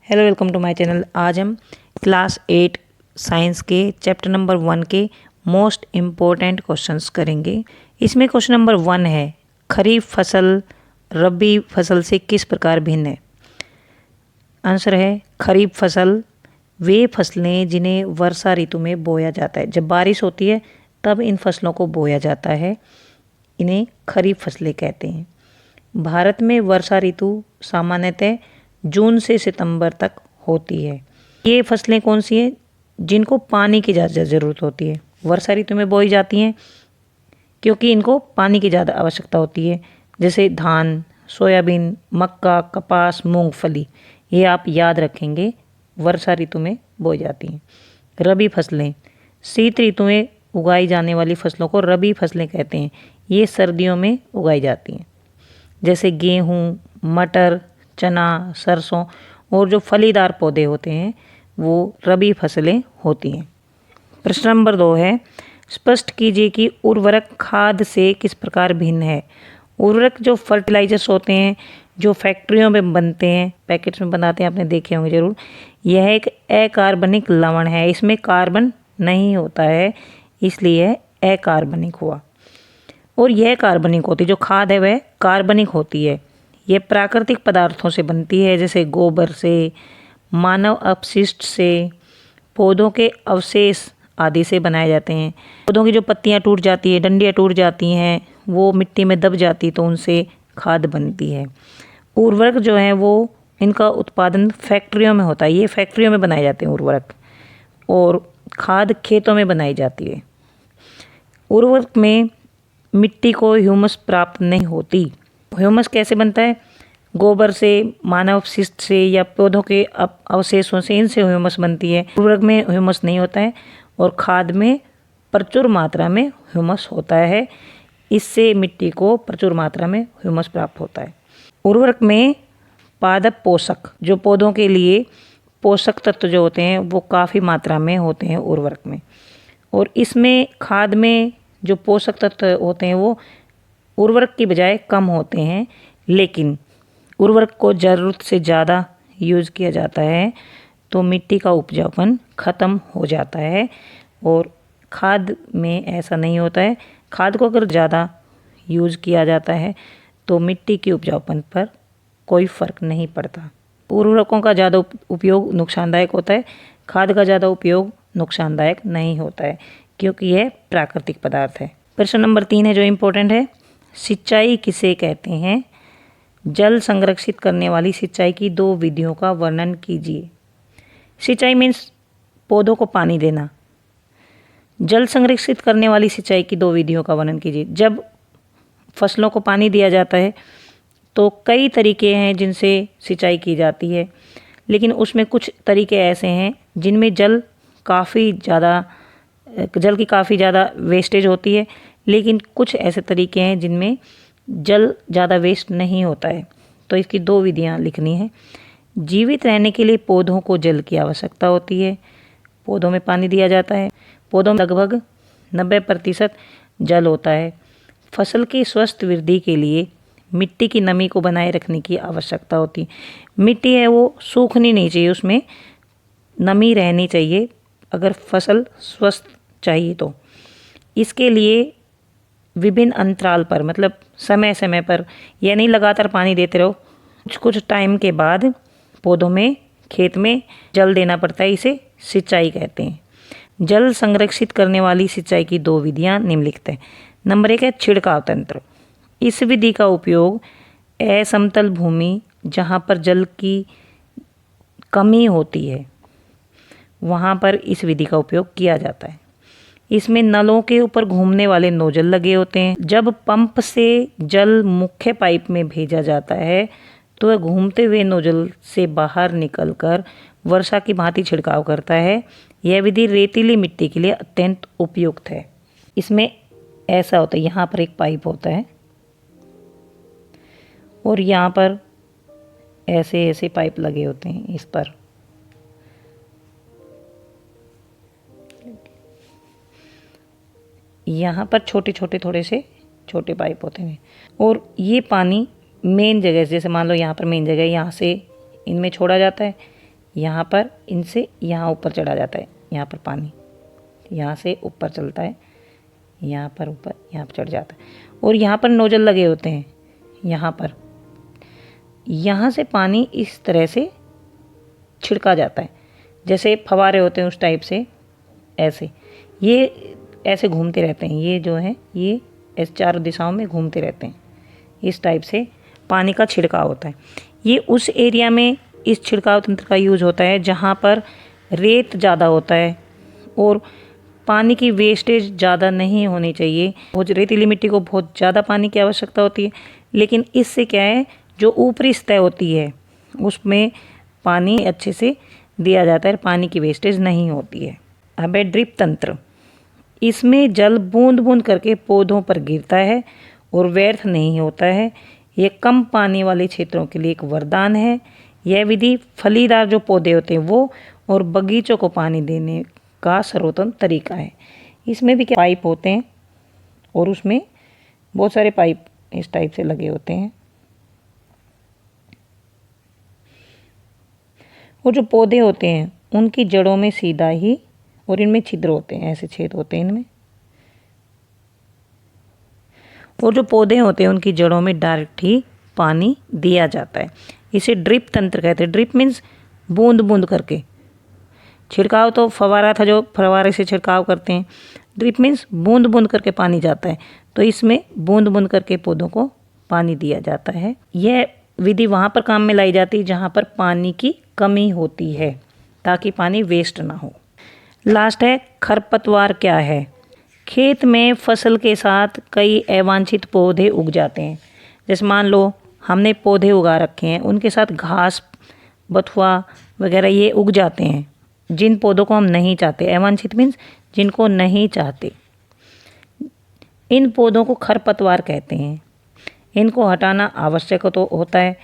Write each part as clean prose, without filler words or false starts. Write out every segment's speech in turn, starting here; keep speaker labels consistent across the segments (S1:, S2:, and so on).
S1: Hello, welcome to my channel. आज हम class 8 science के चैप्टर नंबर 1 के मोस्ट इम्पोर्टेंट क्वेश्चंस करेंगे। इसमें क्वेश्चन नंबर 1 है, खरीफ फसल रबी फसल से किस प्रकार भिन्न है। आंसर है खरीफ फसल वे फसलें जिन्हें वर्षा ऋतु में बोया जाता है। जब बारिश होती है तब इन फसलों को बोया जाता है, इन्हें खरीफ फसलें कहते हैं। भारत में वर्षा ऋतु सामान्यतः जून से सितंबर तक होती है। ये फसलें कौन सी हैं जिनको पानी की ज़्यादा ज़रूरत होती है, वर्षा ऋतु में बोई जाती हैं क्योंकि इनको पानी की ज़्यादा आवश्यकता होती है। जैसे धान, सोयाबीन, मक्का, कपास, मूंगफली, ये आप याद रखेंगे, वर्षा ऋतु में बोई जाती हैं। रबी फसलें शीत ऋतु में उगाई जाने वाली फसलों को रबी फसलें कहते हैं। ये सर्दियों में उगाई जाती हैं। जैसे गेहूँ, मटर, चना, सरसों और जो फलीदार पौधे होते हैं वो रबी फसलें होती हैं। प्रश्न नंबर 2 है, स्पष्ट कीजिए कि उर्वरक खाद से किस प्रकार भिन्न है। उर्वरक जो फर्टिलाइजर्स होते हैं जो फैक्ट्रियों में बनते हैं, पैकेट्स में बनाते हैं, आपने देखे होंगे ज़रूर। यह एक अकार्बनिक लवण है, इसमें कार्बन नहीं होता है, इसलिए अकार्बनिक हुआ। और यह कार्बनिक होती है, जो खाद है वह कार्बनिक होती है। ये प्राकृतिक पदार्थों से बनती है, जैसे गोबर से, मानव अपशिष्ट से, पौधों के अवशेष आदि से बनाए जाते हैं। पौधों की जो पत्तियां टूट जाती है, डंडियां टूट जाती हैं, वो मिट्टी में दब जाती तो उनसे खाद बनती है। उर्वरक जो है वो इनका उत्पादन फैक्ट्रियों में होता है, ये फैक्ट्रियों में बनाए जाते हैं उर्वरक, और खाद खेतों में बनाई जाती है। उर्वरक में मिट्टी को ह्यूमस प्राप्त नहीं होती। ह्यूमस कैसे बनता है? गोबर से, मानव अपशिष्ट से या पौधों के अवशेषों से, इनसे ह्यूमस बनती है। उर्वरक में ह्यूमस नहीं होता है और खाद में प्रचुर मात्रा में ह्यूमस होता है, इससे मिट्टी को प्रचुर मात्रा में ह्यूमस प्राप्त होता है। उर्वरक में पादप पोषक, जो पौधों के लिए पोषक तत्व जो होते हैं वो काफ़ी मात्रा में होते हैं उर्वरक में। और इसमें खाद में जो पोषक तत्व होते हैं वो उर्वरक की बजाय कम होते हैं, लेकिन उर्वरक को ज़रूरत से ज़्यादा यूज़ किया जाता है तो मिट्टी का उपजाऊपन ख़त्म हो जाता है। और खाद में ऐसा नहीं होता है। खाद को अगर ज़्यादा यूज़ किया जाता है तो मिट्टी के उपजाऊपन पर कोई फ़र्क नहीं पड़ता। उर्वरकों का ज़्यादा उपयोग नुकसानदायक होता है, खाद का ज़्यादा उपयोग नुकसानदायक नहीं होता है क्योंकि यह प्राकृतिक पदार्थ है। प्रश्न नंबर 3 है जो इम्पोर्टेंट है, सिंचाई किसे कहते हैं। जल संरक्षित करने वाली सिंचाई की 2 विधियों का वर्णन कीजिए। सिंचाई मीन्स पौधों को पानी देना। जल संरक्षित करने वाली सिंचाई की 2 विधियों का वर्णन कीजिए। जब फसलों को पानी दिया जाता है तो कई तरीके हैं जिनसे सिंचाई की जाती है, लेकिन उसमें कुछ तरीके ऐसे हैं जिनमें जल की काफ़ी ज़्यादा वेस्टेज होती है, लेकिन कुछ ऐसे तरीके हैं जिनमें जल ज़्यादा वेस्ट नहीं होता है। तो इसकी 2 विधियाँ लिखनी है। जीवित रहने के लिए पौधों को जल की आवश्यकता होती है, पौधों में पानी दिया जाता है। पौधों में लगभग 90% जल होता है। फसल की स्वस्थ वृद्धि के लिए मिट्टी की नमी को बनाए रखने की आवश्यकता होती है। मिट्टी है वो सूखनी नहीं चाहिए, उसमें नमी रहनी चाहिए अगर फसल स्वस्थ चाहिए तो। इसके लिए विभिन्न अंतराल पर, मतलब समय समय पर, यह नहीं लगातार पानी देते रहो, कुछ टाइम के बाद पौधों में, खेत में जल देना पड़ता है, इसे सिंचाई कहते हैं। जल संरक्षित करने वाली सिंचाई की 2 विधियाँ निम्नलिखित हैं। नंबर 1 है छिड़काव तंत्र। इस विधि का उपयोग असमतल भूमि जहाँ पर जल की कमी होती है वहाँ पर इस विधि का उपयोग किया जाता है। इसमें नलों के ऊपर घूमने वाले नोजल लगे होते हैं। जब पंप से जल मुख्य पाइप में भेजा जाता है तो वह घूमते हुए नोजल से बाहर निकलकर वर्षा की भांति छिड़काव करता है। यह विधि रेतीली मिट्टी के लिए अत्यंत उपयुक्त है। इसमें ऐसा होता है, यहाँ पर एक पाइप होता है और यहाँ पर ऐसे ऐसे पाइप लगे होते हैं। इस पर यहाँ पर छोटे छोटे थोड़े से छोटे पाइप होते हैं और ये पानी मेन जगह, जैसे मान लो यहाँ पर मेन जगह, यहाँ से इनमें छोड़ा जाता है, यहाँ पर इनसे यहाँ ऊपर चढ़ा जाता है, यहाँ पर पानी यहाँ से ऊपर चलता है, यहाँ पर ऊपर यहाँ पर चढ़ जाता है। और यहाँ पर नोजल लगे होते हैं, यहाँ पर, यहाँ से पानी इस तरह से छिड़का जाता है, जैसे फवारे होते हैं उस टाइप से, ऐसे ये ऐसे घूमते रहते हैं। ये जो है ये ऐसे चारों दिशाओं में घूमते रहते हैं, इस टाइप से पानी का छिड़काव होता है। ये उस एरिया में इस छिड़काव तंत्र का यूज होता है जहाँ पर रेत ज़्यादा होता है और पानी की वेस्टेज ज़्यादा नहीं होनी चाहिए। बहुत रेतीली मिट्टी को बहुत ज़्यादा पानी की आवश्यकता होती है, लेकिन इससे क्या है, जो ऊपरी सतह होती है उसमें पानी अच्छे से दिया जाता है, पानी की वेस्टेज नहीं होती है। अब है ड्रिप तंत्र। इसमें जल बूंद बूंद करके पौधों पर गिरता है और व्यर्थ नहीं होता है। ये कम पानी वाले क्षेत्रों के लिए एक वरदान है। यह विधि फलीदार जो पौधे होते हैं वो और बगीचों को पानी देने का सर्वोत्तम तरीका है। इसमें भी क्या पाइप होते हैं और उसमें बहुत सारे पाइप इस टाइप से लगे होते हैं। और जो पौधे होते हैं उनकी जड़ों में सीधा ही, और इनमें छिद्र होते हैं, ऐसे छेद होते हैं इनमें, और जो पौधे होते हैं उनकी जड़ों में डायरेक्ट ही पानी दिया जाता है। इसे ड्रिप तंत्र कहते हैं। ड्रिप मीन्स बूंद बूंद करके छिड़काव, तो फवारा था जो फवारे से छिड़काव करते हैं। ड्रिप मीन्स बूंद बूंद करके पानी जाता है, तो इसमें बूंद बूंद करके पौधों को पानी दिया जाता है। यह विधि वहाँ पर काम में लाई जाती है जहाँ पर पानी की कमी होती है, ताकि पानी वेस्ट ना हो। लास्ट है खरपतवार क्या है। खेत में फसल के साथ कई अवांछित पौधे उग जाते हैं। जैसे मान लो हमने पौधे उगा रखे हैं, उनके साथ घास, बथुआ वगैरह ये उग जाते हैं, जिन पौधों को हम नहीं चाहते। अवांछित मीन्स जिनको नहीं चाहते। इन पौधों को खरपतवार कहते हैं। इनको हटाना आवश्यक तो होता है,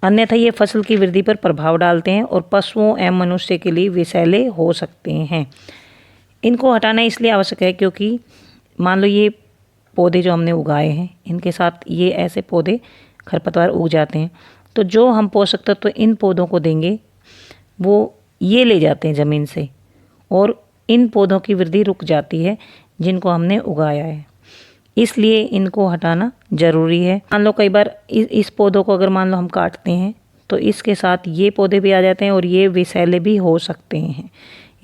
S1: अन्यथा ये फसल की वृद्धि पर प्रभाव डालते हैं और पशुओं एवं मनुष्य के लिए विषैले हो सकते हैं। इनको हटाना इसलिए आवश्यक है क्योंकि मान लो ये पौधे जो हमने उगाए हैं, इनके साथ ये ऐसे पौधे खरपतवार उग जाते हैं, तो जो हम पोषक तत्व इन पौधों को देंगे वो ये ले जाते हैं ज़मीन से, और इन पौधों की वृद्धि रुक जाती है जिनको हमने उगाया है। इसलिए इनको हटाना ज़रूरी है। मान लो कई बार इस पौधों को अगर मान लो हम काटते हैं तो इसके साथ ये पौधे भी आ जाते हैं और ये विषैले भी हो सकते हैं,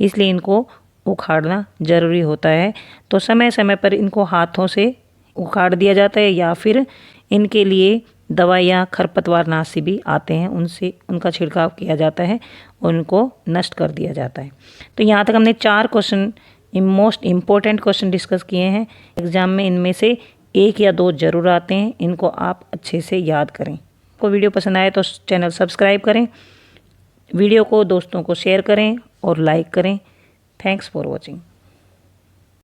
S1: इसलिए इनको उखाड़ना ज़रूरी होता है। तो समय समय पर इनको हाथों से उखाड़ दिया जाता है, या फिर इनके लिए दवाइयाँ खरपतवारनाशी भी आते हैं, उनसे उनका छिड़काव किया जाता है और उनको नष्ट कर दिया जाता है। तो यहाँ तक हमने 4 question, most important question discuss किए हैं। एग्ज़ाम में इनमें से 1 या 2 जरूर आते हैं, इनको आप अच्छे से याद करें। को वीडियो पसंद आए तो चैनल सब्सक्राइब करें, वीडियो को दोस्तों को शेयर करें और लाइक करें। Thanks for watching.